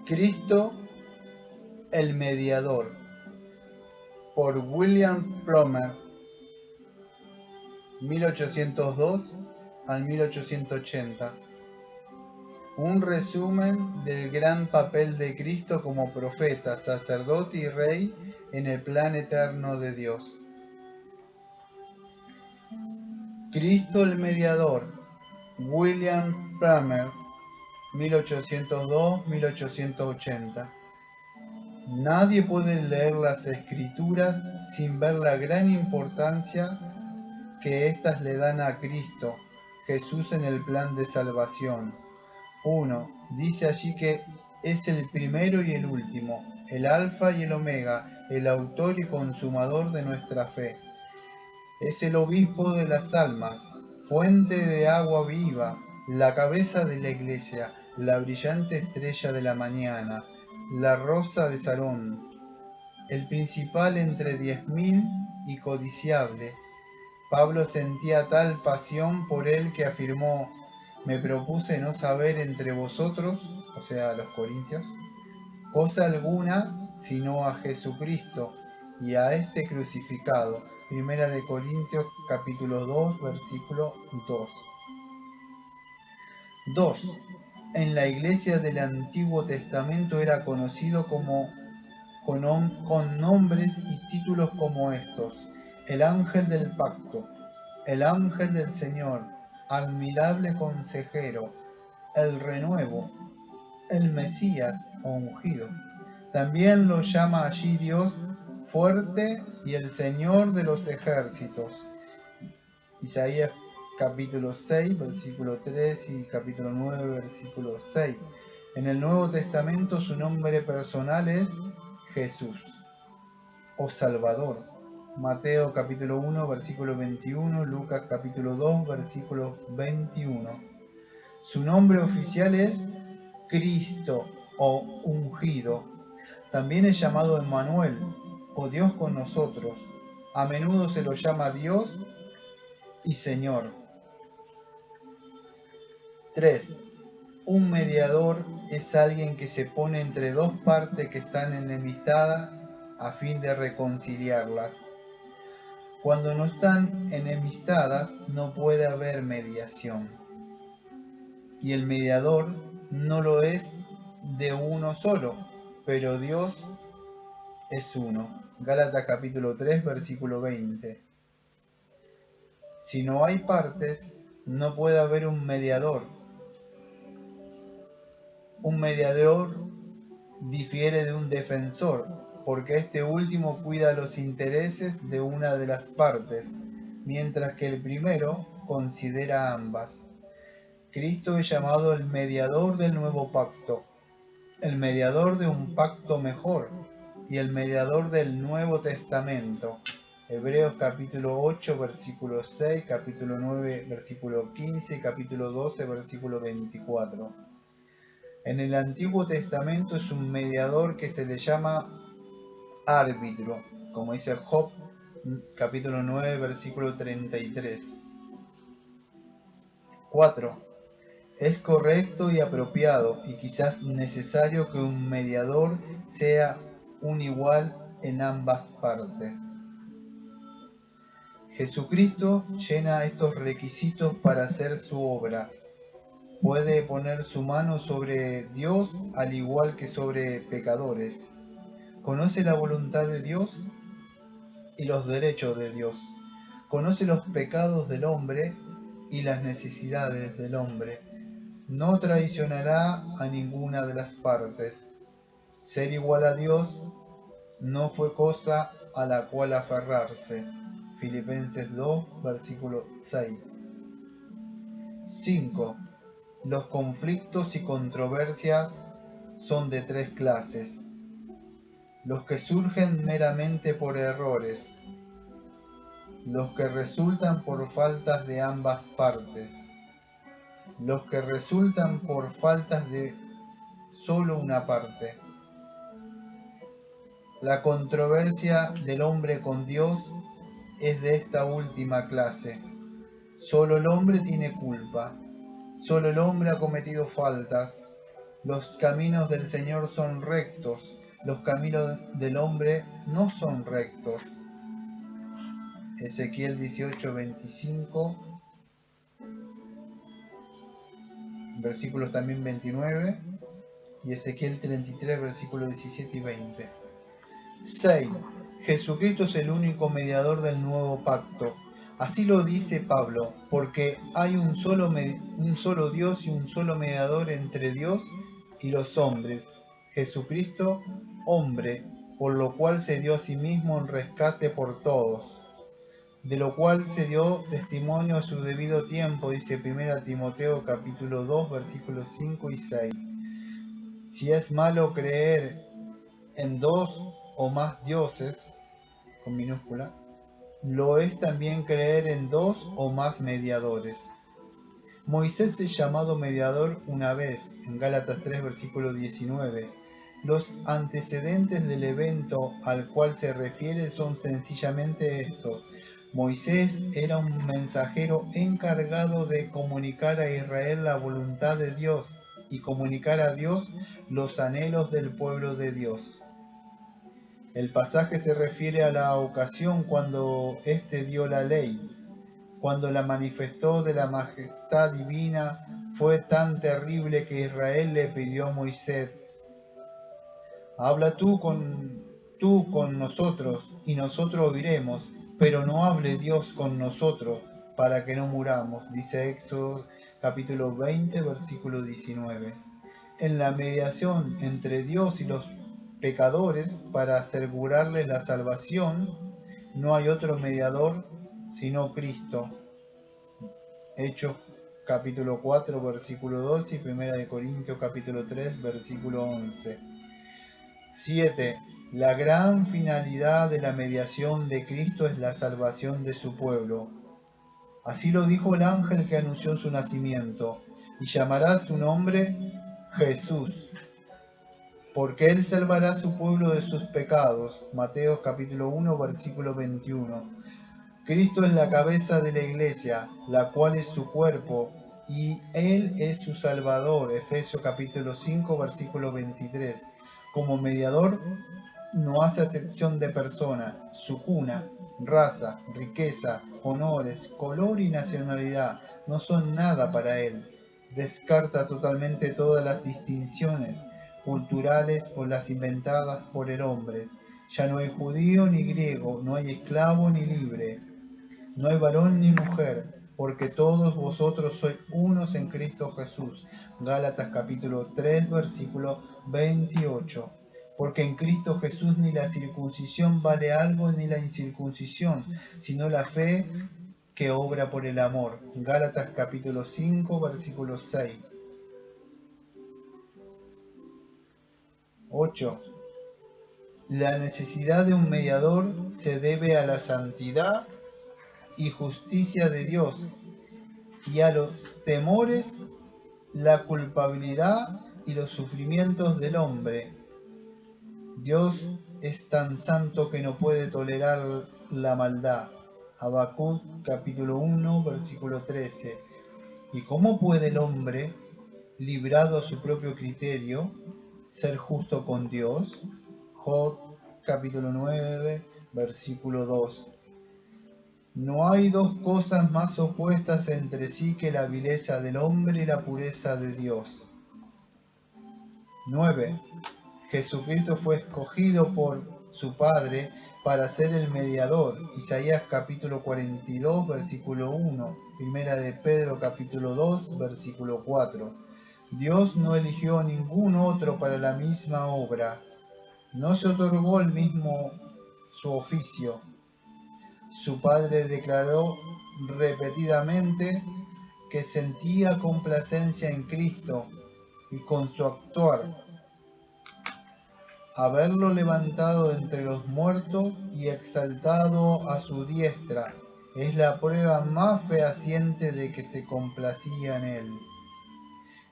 Cristo el Mediador, por William Plomer, 1802 al 1880. Un resumen del gran papel de Cristo como profeta, sacerdote y rey en el plan eterno de Dios. Cristo el Mediador, William Plomer, 1802-1880. Nadie puede leer las Escrituras sin ver la gran importancia que éstas le dan a Cristo, Jesús en el plan de salvación. 1. Dice allí que es el primero y el último, el alfa y el omega, el autor y consumador de nuestra fe. Es el obispo de las almas, fuente de agua viva, la cabeza de la iglesia, la brillante estrella de la mañana, la rosa de Sarón, el principal entre 10.000 y codiciable. Pablo sentía tal pasión por él que afirmó: me propuse no saber entre vosotros, o sea, los corintios, cosa alguna sino a Jesucristo y a este crucificado. Primera de Corintios capítulo 2, versículo 2. 2. En la iglesia del Antiguo Testamento era conocido con nombres y títulos como estos: el ángel del pacto, el ángel del Señor, admirable consejero, el renuevo, el Mesías o ungido. También lo llama allí Dios fuerte y el Señor de los ejércitos. Isaías capítulo 6, versículo 3 y capítulo 9, versículo 6. En el Nuevo Testamento su nombre personal es Jesús o Salvador. Mateo capítulo 1, versículo 21, Lucas capítulo 2, versículo 21. Su nombre oficial es Cristo o ungido. También es llamado Emmanuel o Dios con nosotros. A menudo se lo llama Dios y Señor. 3. Un mediador es alguien que se pone entre dos partes que están enemistadas a fin de reconciliarlas. Cuando no están enemistadas no puede haber mediación. Y el mediador no lo es de uno solo, pero Dios es uno. Gálatas capítulo 3, versículo 20. Si no hay partes, no puede haber un mediador. Un mediador difiere de un defensor, porque este último cuida los intereses de una de las partes, mientras que el primero considera ambas. Cristo es llamado el mediador del nuevo pacto, el mediador de un pacto mejor y el mediador del Nuevo Testamento. Hebreos capítulo 8, versículo 6, capítulo 9, versículo 15 y capítulo 12, versículo 24. En el Antiguo Testamento es un mediador que se le llama árbitro, como dice Job capítulo 9, versículo 33. 4. Es correcto y apropiado y quizás necesario que un mediador sea un igual en ambas partes. Jesucristo llena estos requisitos para hacer su obra. Puede poner su mano sobre Dios al igual que sobre pecadores. Conoce la voluntad de Dios y los derechos de Dios. Conoce los pecados del hombre y las necesidades del hombre. No traicionará a ninguna de las partes. Ser igual a Dios no fue cosa a la cual aferrarse. Filipenses 2, versículo 6. 5. Los conflictos y controversias son de tres clases: los que surgen meramente por errores, los que resultan por faltas de ambas partes, los que resultan por faltas de solo una parte. La controversia del hombre con Dios es de esta última clase. Solo el hombre tiene culpa, solo el hombre ha cometido faltas, Los caminos del Señor son rectos, los caminos del hombre no son rectos. Ezequiel 18:25, versículos también 29, y Ezequiel 33, versículos 17 y 20. 6. Jesucristo es el único mediador del nuevo pacto. Así lo dice Pablo, porque hay un solo Dios y un solo mediador entre Dios y los hombres, Jesucristo, hombre, por lo cual se dio a sí mismo en rescate por todos, de lo cual se dio testimonio a su debido tiempo, dice 1 Timoteo capítulo 2, versículos 5 y 6. Si es malo creer en dos o más dioses, con minúscula, lo es también creer en dos o más mediadores. Moisés es llamado mediador una vez, en Gálatas 3, versículo 19. Los antecedentes del evento al cual se refiere son sencillamente estos. Moisés era un mensajero encargado de comunicar a Israel la voluntad de Dios y comunicar a Dios los anhelos del pueblo de Dios. El pasaje se refiere a la ocasión cuando éste dio la ley. Cuando la manifestó de la majestad divina, fue tan terrible que Israel le pidió a Moisés: habla tú con nosotros, y nosotros oiremos, pero no hable Dios con nosotros, para que no muramos. Dice Éxodo capítulo 20, versículo 19. En la mediación entre Dios y los pecadores, para asegurarles la salvación, no hay otro mediador sino Cristo. Hechos capítulo 4, versículo 12 y 1 de Corintios capítulo 3, versículo 11. 7. La gran finalidad de la mediación de Cristo es la salvación de su pueblo. Así lo dijo el ángel que anunció su nacimiento, y llamará su nombre Jesús, porque él salvará a su pueblo de sus pecados. Mateo capítulo 1, versículo 21. Cristo es la cabeza de la iglesia, la cual es su cuerpo, y Él es su Salvador. Efesios capítulo 5, versículo 23. Como mediador, no hace acepción de persona, su cuna, raza, riqueza, honores, color y nacionalidad no son nada para Él. Descarta totalmente todas las distinciones culturales o las inventadas por el hombre. Ya no hay judío ni griego, no hay esclavo ni libre. No hay varón ni mujer, porque todos vosotros sois unos en Cristo Jesús. Gálatas capítulo 3, versículo 28. Porque en Cristo Jesús ni la circuncisión vale algo ni la incircuncisión, sino la fe que obra por el amor. Gálatas capítulo 5, versículo 6. 8. La necesidad de un mediador se debe a la santidad y justicia de Dios, y a los temores, la culpabilidad y los sufrimientos del hombre. Dios es tan santo que no puede tolerar la maldad. Habacuc capítulo 1, versículo 13. ¿Y cómo puede el hombre, librado a su propio criterio, ser justo con Dios? Job capítulo 9, versículo 2. No hay dos cosas más opuestas entre sí que la vileza del hombre y la pureza de Dios. 9. Jesucristo fue escogido por su Padre para ser el mediador. Isaías capítulo 42, versículo 1. Primera de Pedro capítulo 2, versículo 4. Dios no eligió a ningún otro para la misma obra. No se otorgó el mismo su oficio. Su padre declaró repetidamente que sentía complacencia en Cristo y con su actuar, haberlo levantado entre los muertos y exaltado a su diestra, es la prueba más fehaciente de que se complacía en él.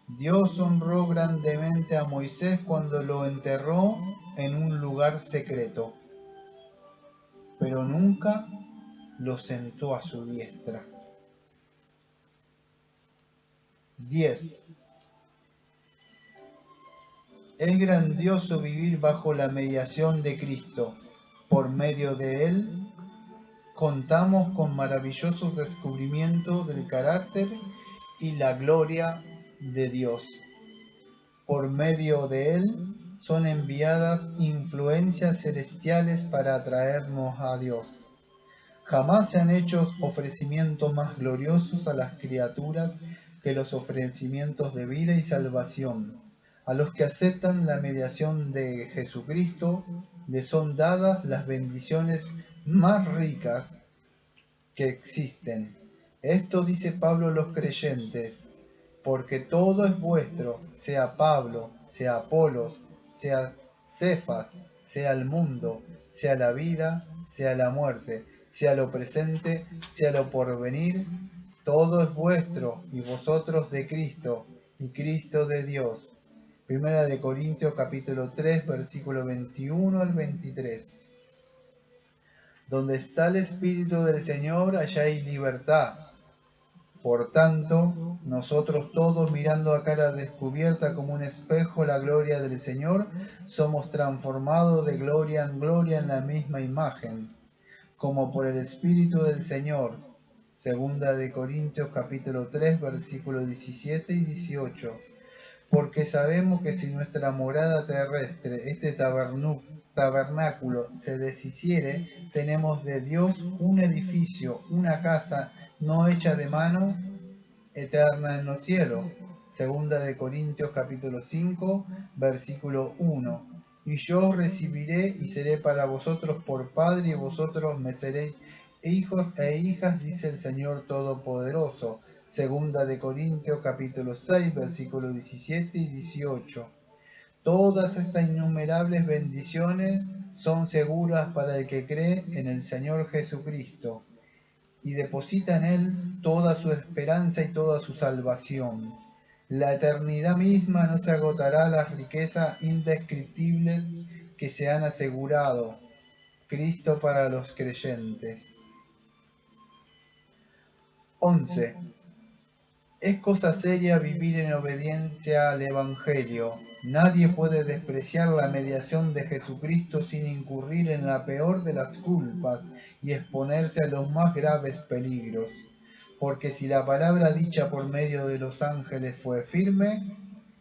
Dios honró grandemente a Moisés cuando lo enterró en un lugar secreto, pero nunca lo sentó a su diestra. 10. Es grandioso vivir bajo la mediación de Cristo. Por medio de Él, contamos con maravillosos descubrimientos del carácter y la gloria de Dios. Por medio de Él son enviadas influencias celestiales para atraernos a Dios. Jamás se han hecho ofrecimientos más gloriosos a las criaturas que los ofrecimientos de vida y salvación. A los que aceptan la mediación de Jesucristo les son dadas las bendiciones más ricas que existen. Esto dice Pablo a los creyentes, porque todo es vuestro, sea Pablo, sea Apolos, sea Cefas, sea el mundo, sea la vida, sea la muerte, sea lo presente, sea lo porvenir, todo es vuestro, y vosotros de Cristo, y Cristo de Dios. Primera de Corintios capítulo 3, versículo 21 al 23. Donde está el Espíritu del Señor, allá hay libertad. Por tanto, nosotros todos, mirando a cara descubierta como un espejo la gloria del Señor, somos transformados de gloria en la misma imagen, como por el Espíritu del Señor. Segunda de Corintios capítulo 3, versículos 17 y 18. Porque sabemos que si nuestra morada terrestre, este tabernáculo, se deshiciere, tenemos de Dios un edificio, una casa no hecha de mano, eterna en los cielos. Segunda de Corintios capítulo 5, versículo 1. Y yo os recibiré y seré para vosotros por Padre, y vosotros me seréis hijos e hijas, dice el Señor Todopoderoso. Segunda de Corintios capítulo 6, versículos 17 y 18. Todas estas innumerables bendiciones son seguras para el que cree en el Señor Jesucristo y deposita en Él toda su esperanza y toda su salvación. La eternidad misma no se agotará las riquezas indescriptibles que se han asegurado Cristo para los creyentes. 11. Es cosa seria vivir en obediencia al Evangelio. Nadie puede despreciar la mediación de Jesucristo sin incurrir en la peor de las culpas y exponerse a los más graves peligros. Porque si la palabra dicha por medio de los ángeles fue firme,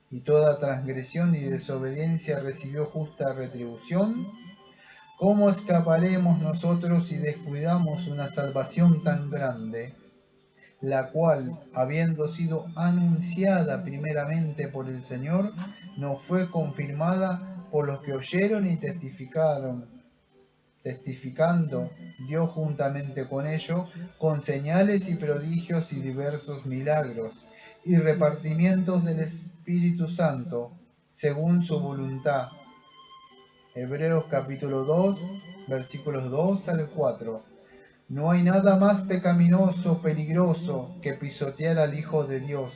y toda transgresión y desobediencia recibió justa retribución, ¿cómo escaparemos nosotros si descuidamos una salvación tan grande, la cual, habiendo sido anunciada primeramente por el Señor, nos fue confirmada por los que oyeron y testificaron? Testificando Dios juntamente con ellos, con señales y prodigios y diversos milagros, y repartimientos del Espíritu Santo, según su voluntad. Hebreos capítulo 2, versículos 2 al 4. No hay nada más pecaminoso, peligroso, que pisotear al Hijo de Dios,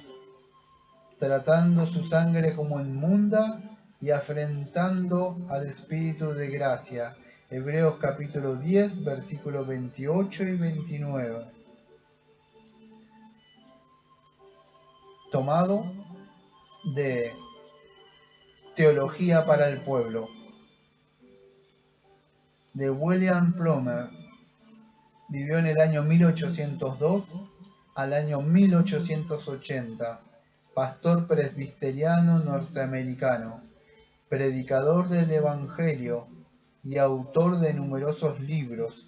tratando su sangre como inmunda y afrentando al Espíritu de gracia. Hebreos capítulo 10, versículos 28 y 29. Tomado de Teología para el Pueblo, de William Plumer. Vivió en el año 1802 al año 1880, pastor presbiteriano norteamericano, predicador del Evangelio y autor de numerosos libros,